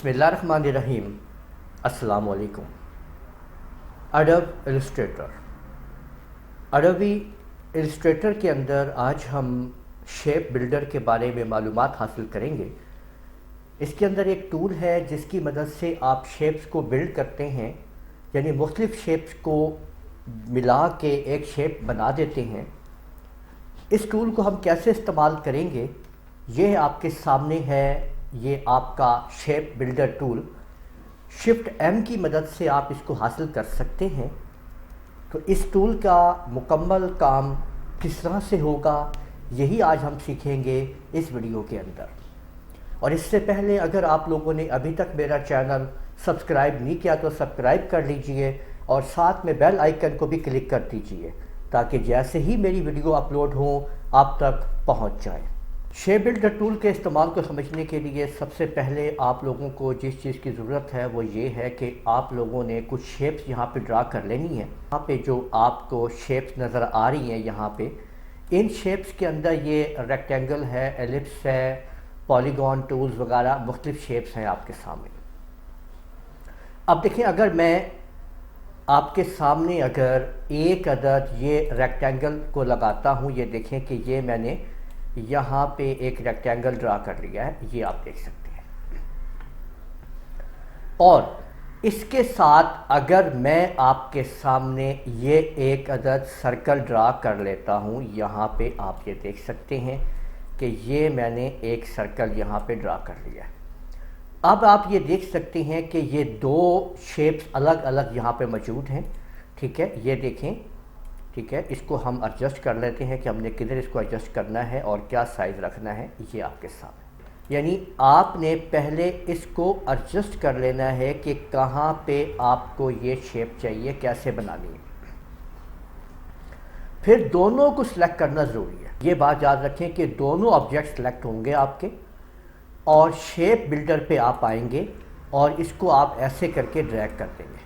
बिस्मिल्लाहिर्रहमानिर्रहीम। अस्सलाम वालेकुम। अडब इलस्ट्रेटर, अडबी इलस्ट्रेटर के अंदर आज हम शेप बिल्डर के बारे में मालूमात हासिल करेंगे। इसके अंदर एक टूल है जिसकी मदद से आप शेप्स को बिल्ड करते हैं, यानी मुख्तलिफ शेप्स को मिला के एक शेप बना देते हैं। इस टूल को हम कैसे इस्तेमाल करेंगे ये आपके सामने है। ये आपका shape builder tool, shift M की मदद से आप इसको हासिल कर सकते हैं। तो इस टूल का मुकम्मल काम किस तरह से होगा यही आज हम सीखेंगे इस वीडियो के अंदर। और इससे पहले अगर आप लोगों ने अभी तक मेरा चैनल सब्सक्राइब नहीं किया तो सब्सक्राइब कर लीजिए और साथ में बेल आइकन को भी क्लिक कर दीजिए ताकि जैसे ही मेरी वीडियो अपलोड हो आप तक पहुंच जाए। शेप बिल्डर टूल के इस्तेमाल को समझने के लिए सबसे पहले आप लोगों को जिस चीज़ की ज़रूरत है वो ये है कि आप लोगों ने कुछ शेप्स यहाँ पे ड्रा कर लेनी है। यहाँ पे जो आपको शेप्स नज़र आ रही हैं, यहाँ पे इन शेप्स के अंदर ये रेक्टेंगल है, एलिप्स है, पॉलीगॉन टूल्स वगैरह मुख्तलिफ शेप्स हैं आपके सामने। अब देखें, अगर मैं आपके सामने अगर एक अदद ये रेक्टेंगल को लगाता हूँ, ये देखें कि ये मैंने यहाँ पे एक रेक्टेंगल ड्रा कर लिया है, ये आप देख सकते हैं। और इसके साथ अगर मैं आपके सामने ये एक अदद सर्कल ड्रा कर लेता हूँ, यहाँ पे आप ये देख सकते हैं कि ये मैंने एक सर्कल यहाँ पे ड्रा कर लिया है। अब आप ये देख सकते हैं कि ये दो शेप्स अलग अलग यहाँ पे मौजूद हैं। ठीक है, ये देखें। ठीक है, इसको हम एडजस्ट कर लेते हैं कि हमने किधर इसको एडजस्ट करना है और क्या साइज़ रखना है, ये आपके सामने। यानी आपने पहले इसको एडजस्ट कर लेना है कि कहाँ पे आपको ये शेप चाहिए, कैसे बनानी है। फिर दोनों को सिलेक्ट करना ज़रूरी है। ये बात याद रखें कि दोनों ऑब्जेक्ट सिलेक्ट होंगे आपके और शेप बिल्डर पे आप आएंगे और इसको आप ऐसे करके ड्रैग कर देंगे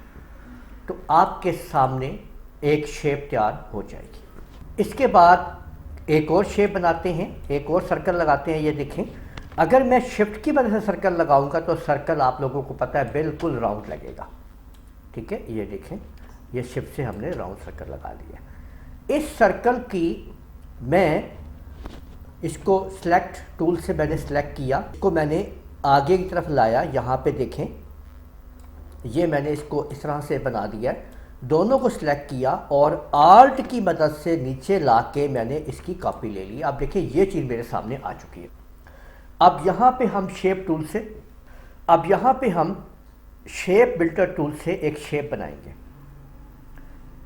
तो आपके सामने एक शेप तैयार हो जाएगी। इसके बाद एक और शेप बनाते हैं, एक और सर्कल लगाते हैं। ये देखें, अगर मैं शिफ्ट की मदद से सर्कल लगाऊंगा तो सर्कल आप लोगों को पता है बिल्कुल राउंड लगेगा। ठीक है, ये देखें, ये शिफ्ट से हमने राउंड सर्कल लगा लिया। इस सर्कल की मैं इसको सेलेक्ट टूल से मैंने सेलेक्ट किया, इसको मैंने आगे की तरफ लाया। यहाँ पे देखें, ये मैंने इसको इस तरह से बना दिया है। दोनों को सिलेक्ट किया और आल्ट की मदद से नीचे ला के मैंने इसकी कॉपी ले ली। आप देखिए ये चीज़ मेरे सामने आ चुकी है। अब यहाँ पे हम शेप टूल से शेप बिल्डर टूल से एक शेप बनाएंगे।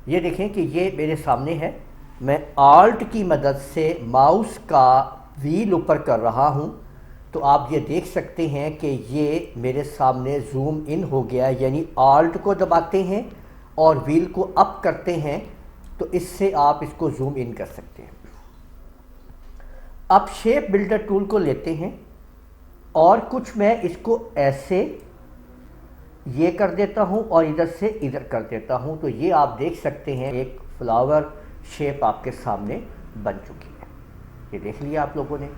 ये देखें कि ये मेरे सामने है। मैं आल्ट की मदद से माउस का व्हील ऊपर कर रहा हूँ तो आप ये देख सकते हैं कि ये मेरे सामने जूम इन हो गया। यानी आल्ट को दबाते हैं और व्हील को अप करते हैं तो इससे आप इसको जूम इन कर सकते हैं। अब शेप बिल्डर टूल को लेते हैं और कुछ मैं इसको ऐसे ये कर देता हूं और इधर से इधर कर देता हूं तो ये आप देख सकते हैं एक फ्लावर शेप आपके सामने बन चुकी है। ये देख लिया आप लोगों ने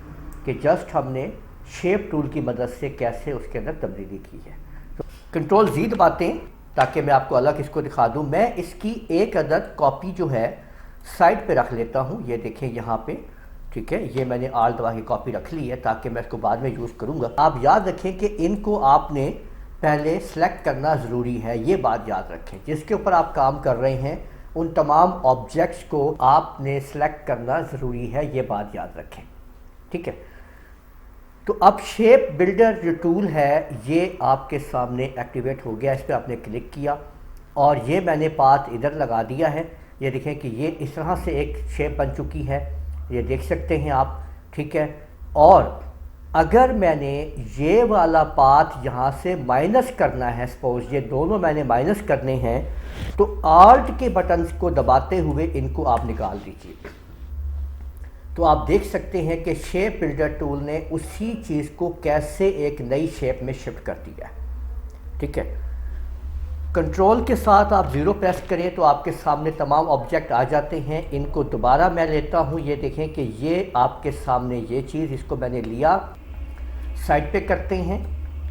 कि जस्ट हमने शेप टूल की मदद से कैसे उसके अंदर तब्दीली की है। तो कंट्रोल Z दबाते हैं ताकि मैं आपको अलग इसको दिखा दूं। मैं इसकी एक अदद कॉपी जो है साइड पे रख लेता हूं। ये देखें यहाँ पे, ठीक है, ये मैंने आल दबा की कॉपी रख ली है ताकि मैं इसको बाद में यूज़ करूँगा। आप याद रखें कि इनको आपने पहले सेलेक्ट करना ज़रूरी है। ये बात याद रखें, जिसके ऊपर आप काम कर रहे हैं उन तमाम ऑब्जेक्ट्स को आपने सेलेक्ट करना ज़रूरी है। ये बात याद रखें। ठीक है, तो अब शेप बिल्डर जो टूल है ये आपके सामने एक्टिवेट हो गया। इस पर आपने क्लिक किया और ये मैंने पाथ इधर लगा दिया है। ये देखें कि ये इस तरह से एक शेप बन चुकी है, ये देख सकते हैं आप। ठीक है, और अगर मैंने ये वाला पाथ यहाँ से माइनस करना है, सपोज ये दोनों मैंने माइनस करने हैं तो आल्ट के बटन्स को दबाते हुए इनको आप निकाल दीजिए तो आप देख सकते हैं कि शेप बिल्डर टूल ने उसी चीज़ को कैसे एक नई शेप में शिफ्ट कर दिया है। ठीक है, कंट्रोल के साथ आप 0 प्रेस करें तो आपके सामने तमाम ऑब्जेक्ट आ जाते हैं। इनको दोबारा मैं लेता हूं। ये देखें कि ये आपके सामने ये चीज़, इसको मैंने लिया, साइड पे करते हैं।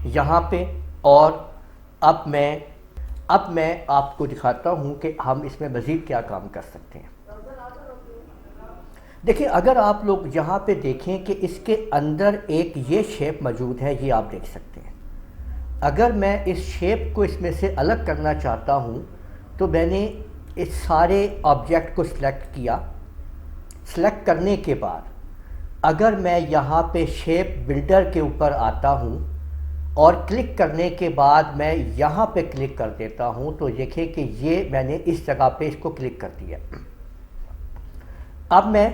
यहाँ पे और अब मैं आपको दिखाता हूँ कि हम इसमें मज़ीद क्या काम कर सकते हैं। देखिए, अगर आप लोग यहाँ पे देखें कि इसके अंदर एक ये शेप मौजूद है, ये आप देख सकते हैं। अगर मैं इस शेप को इसमें से अलग करना चाहता हूँ तो मैंने इस सारे ऑब्जेक्ट को सिलेक्ट किया। सिलेक्ट करने के बाद अगर मैं यहाँ पे शेप बिल्डर के ऊपर आता हूँ और क्लिक करने के बाद मैं यहाँ पे क्लिक कर देता हूँ तो देखिए कि ये मैंने इस जगह पे इसको क्लिक कर दिया। अब मैं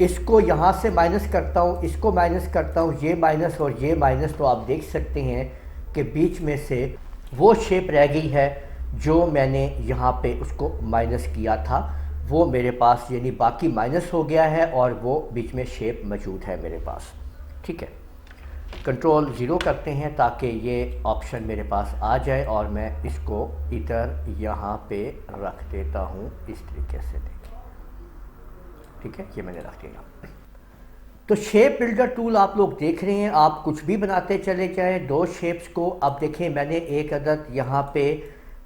इसको यहाँ से माइनस करता हूँ, इसको माइनस करता हूँ, ये माइनस और ये माइनस, तो आप देख सकते हैं कि बीच में से वो शेप रह गई है जो मैंने यहाँ पे उसको माइनस किया था, वो मेरे पास यानी बाकी माइनस हो गया है और वो बीच में शेप मौजूद है मेरे पास। ठीक है, कंट्रोल 0 करते हैं ताकि ये ऑप्शन मेरे पास आ जाए और मैं इसको इधर यहाँ पे रख देता हूँ इस तरीके से। देखिए, ठीक है, ये मैंने रख दिया। तो शेप बिल्डर टूल आप लोग देख रहे हैं, आप कुछ भी बनाते चले जाएं दो शेप्स को। अब देखें, मैंने एक अदद यहाँ पे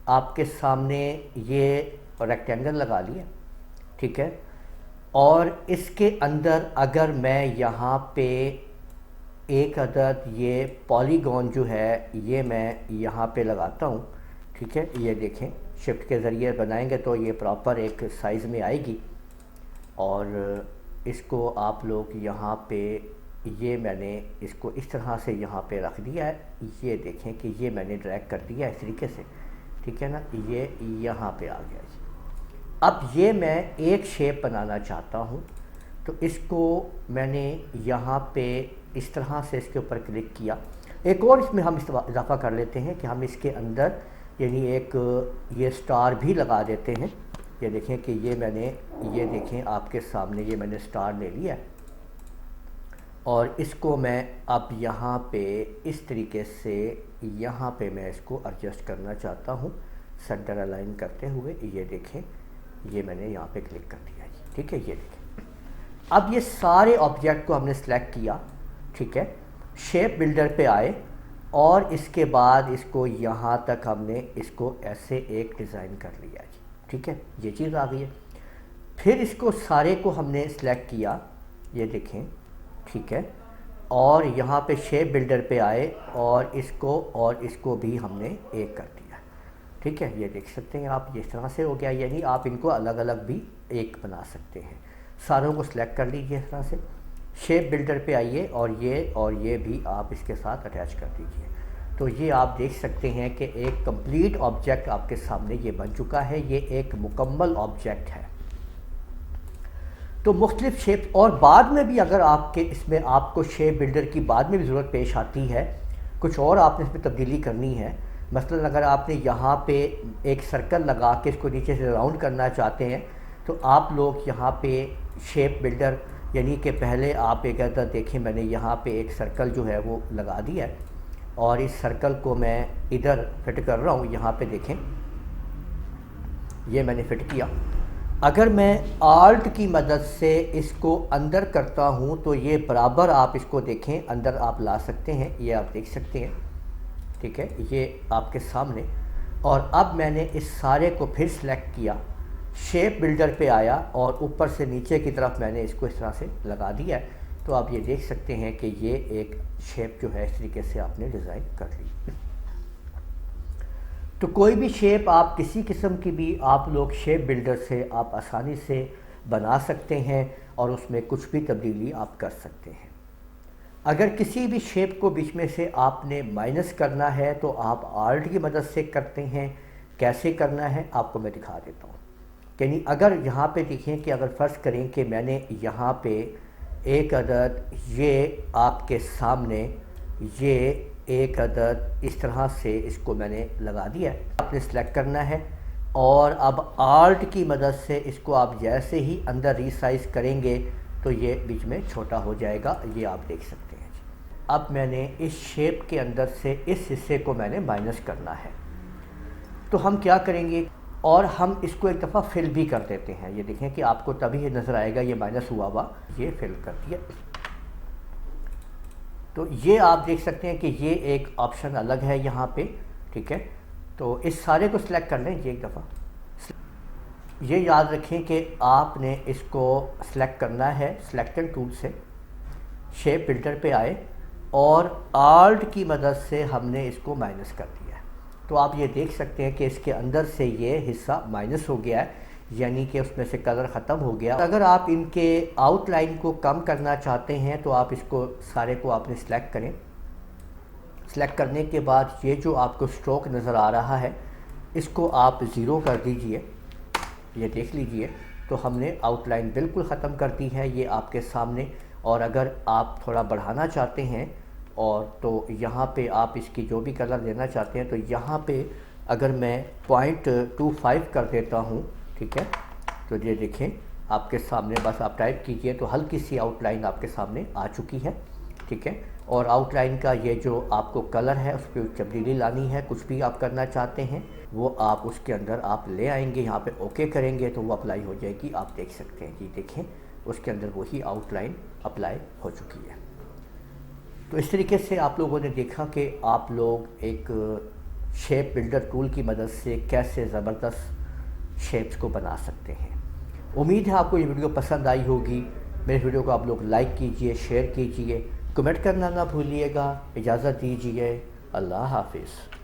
आपके सामने ये रेक्टेंगल लगा लिया, ठीक है, और इसके अंदर अगर मैं यहाँ पे एक अदद ये पॉलीगॉन जो है ये मैं यहाँ पे लगाता हूँ, ठीक है, ये देखें शिफ्ट के ज़रिए बनाएंगे तो ये प्रॉपर एक साइज़ में आएगी। और इसको आप लोग यहाँ पे ये मैंने इसको इस तरह से यहाँ पे रख दिया है, ये देखें कि ये मैंने ड्रैग कर दिया इस तरीके से, ठीक है ना, ये यहाँ पे आ गया जी। अब ये मैं एक शेप बनाना चाहता हूँ तो इसको मैंने यहाँ पे इस तरह से इसके ऊपर क्लिक किया। एक और इसमें हम इजाफा कर लेते हैं कि हम इसके अंदर यानी एक ये स्टार भी लगा देते हैं। ये देखें कि ये मैंने ये देखें आपके सामने ये मैंने स्टार ले लिया और इसको मैं अब यहाँ पे इस तरीके से यहाँ पे मैं इसको एडजस्ट करना चाहता हूँ सेंटर अलाइन करते हुए। ये देखें, ये मैंने यहाँ पे क्लिक कर दिया जी, ठीक है। ये देखें, अब ये सारे ऑब्जेक्ट को हमने सेलेक्ट किया, ठीक है, शेप बिल्डर पे आए और इसके बाद इसको यहाँ तक हमने इसको ऐसे एक डिज़ाइन कर लिया जी, ठीक है, ये चीज़ आ गई है। फिर इसको सारे को हमने सेलेक्ट किया, ये देखें, ठीक है, और यहाँ पे शेप बिल्डर पे आए और इसको भी हमने एक कर दिया, ठीक है। ये देख सकते हैं आप, ये इस तरह से हो गया, यानी आप इनको अलग अलग भी एक बना सकते हैं। सारों को सिलेक्ट कर लीजिए इस तरह से, शेप बिल्डर पे आइए और ये भी आप इसके साथ अटैच कर दीजिए। तो ये आप देख सकते हैं कि एक कंप्लीट ऑब्जेक्ट आपके सामने ये बन चुका है, ये एक मुकम्मल ऑब्जेक्ट है। तो मुख्तलिफ शेप, और बाद में भी अगर आपके इसमें आपको शेप बिल्डर की बाद में भी ज़रूरत पेश आती है, कुछ और आपने इसमें तब्दीली करनी है, मसलन अगर आपने यहाँ पे एक सर्कल लगा के इसको नीचे से राउंड करना चाहते हैं तो आप लोग यहाँ पे शेप बिल्डर यानी कि पहले आप एक अदद देखें, मैंने यहाँ पे एक सर्कल जो है वो लगा दिया है और इस सर्कल को मैं इधर फिट कर रहा हूँ। यहाँ पे देखें, ये मैंने फिट किया। अगर मैं आल्ट की मदद से इसको अंदर करता हूँ तो ये बराबर आप इसको देखें अंदर आप ला सकते हैं, ये आप देख सकते हैं, ठीक है, ये आपके सामने। और अब मैंने इस सारे को फिर सेलेक्ट किया, शेप बिल्डर पे आया और ऊपर से नीचे की तरफ मैंने इसको इस तरह से लगा दिया है। तो आप ये देख सकते हैं कि ये एक शेप जो है इस तरीके से आपने डिज़ाइन कर ली। तो कोई भी शेप आप किसी किस्म की भी आप लोग शेप बिल्डर से आप आसानी से बना सकते हैं और उसमें कुछ भी तब्दीली आप कर सकते हैं। अगर किसी भी शेप को बीच में से आपने माइनस करना है तो आप आल्ट की मदद से करते हैं। कैसे करना है आपको मैं दिखा देता हूँ। यानी अगर यहाँ पे देखें कि अगर फ़र्ज़ करें कि मैंने यहाँ पे एक अदद ये आपके सामने ये एक अदद इस तरह से इसको मैंने लगा दिया है, आपने सेलेक्ट करना है और अब आल्ट की मदद से इसको आप जैसे ही अंदर रीसाइज़ करेंगे तो ये बीच में छोटा हो जाएगा, ये आप देख सकते हैं। अब मैंने इस शेप के अंदर से इस हिस्से को मैंने माइनस करना है, तो हम क्या करेंगे और हम इसको एक दफ़ा फिल भी कर देते हैं। ये देखें कि आपको तभी नज़र आएगा ये माइनस हुआ हुआ, ये फिल कर दिया। तो ये आप देख सकते हैं कि ये एक ऑप्शन अलग है यहाँ पे, ठीक है। तो इस सारे को सिलेक्ट कर लें एक दफ़ा। ये याद रखें कि आपने इसको सिलेक्ट करना है सिलेक्टेड टूल से, शेप फिल्टर पे आए और आल्ट की मदद से हमने इसको माइनस कर दिया है। तो आप ये देख सकते हैं कि इसके अंदर से ये हिस्सा माइनस हो गया है, यानी कि उसमें से कलर ख़त्म हो गया। अगर आप इनके आउटलाइन को कम करना चाहते हैं तो आप इसको सारे को आपने सिलेक्ट करें। सिलेक्ट करने के बाद ये जो आपको स्ट्रोक नज़र आ रहा है इसको आप ज़ीरो कर दीजिए। ये देख लीजिए, तो हमने आउटलाइन बिल्कुल ख़त्म कर दी है, ये आपके सामने। और अगर आप थोड़ा बढ़ाना चाहते हैं और तो यहाँ पे आप इसकी जो भी कलर देना चाहते हैं, तो यहाँ पे अगर मैं 0.25 कर देता हूँ, ठीक है, तो ये देखें आपके सामने, बस आप टाइप कीजिए तो हल्की सी आउटलाइन आपके सामने आ चुकी है, ठीक है। और आउटलाइन का ये जो आपको कलर है उस पर तब्दीली लानी है, कुछ भी आप करना चाहते हैं वो आप उसके अंदर आप ले आएंगे, यहाँ पे ओके करेंगे तो वो अप्लाई हो जाएगी। आप देख सकते हैं कि देखें उसके अंदर वही आउटलाइन अप्लाई हो चुकी है। तो इस तरीके से आप लोगों ने देखा कि आप लोग एक शेप बिल्डर टूल की मदद से कैसे ज़बरदस्त शेप्स को बना सकते हैं। उम्मीद है आपको ये वीडियो पसंद आई होगी। मेरे वीडियो को आप लोग लाइक कीजिए, शेयर कीजिए, कमेंट करना ना भूलिएगा। इजाज़त दीजिए, अल्लाह हाफिज़।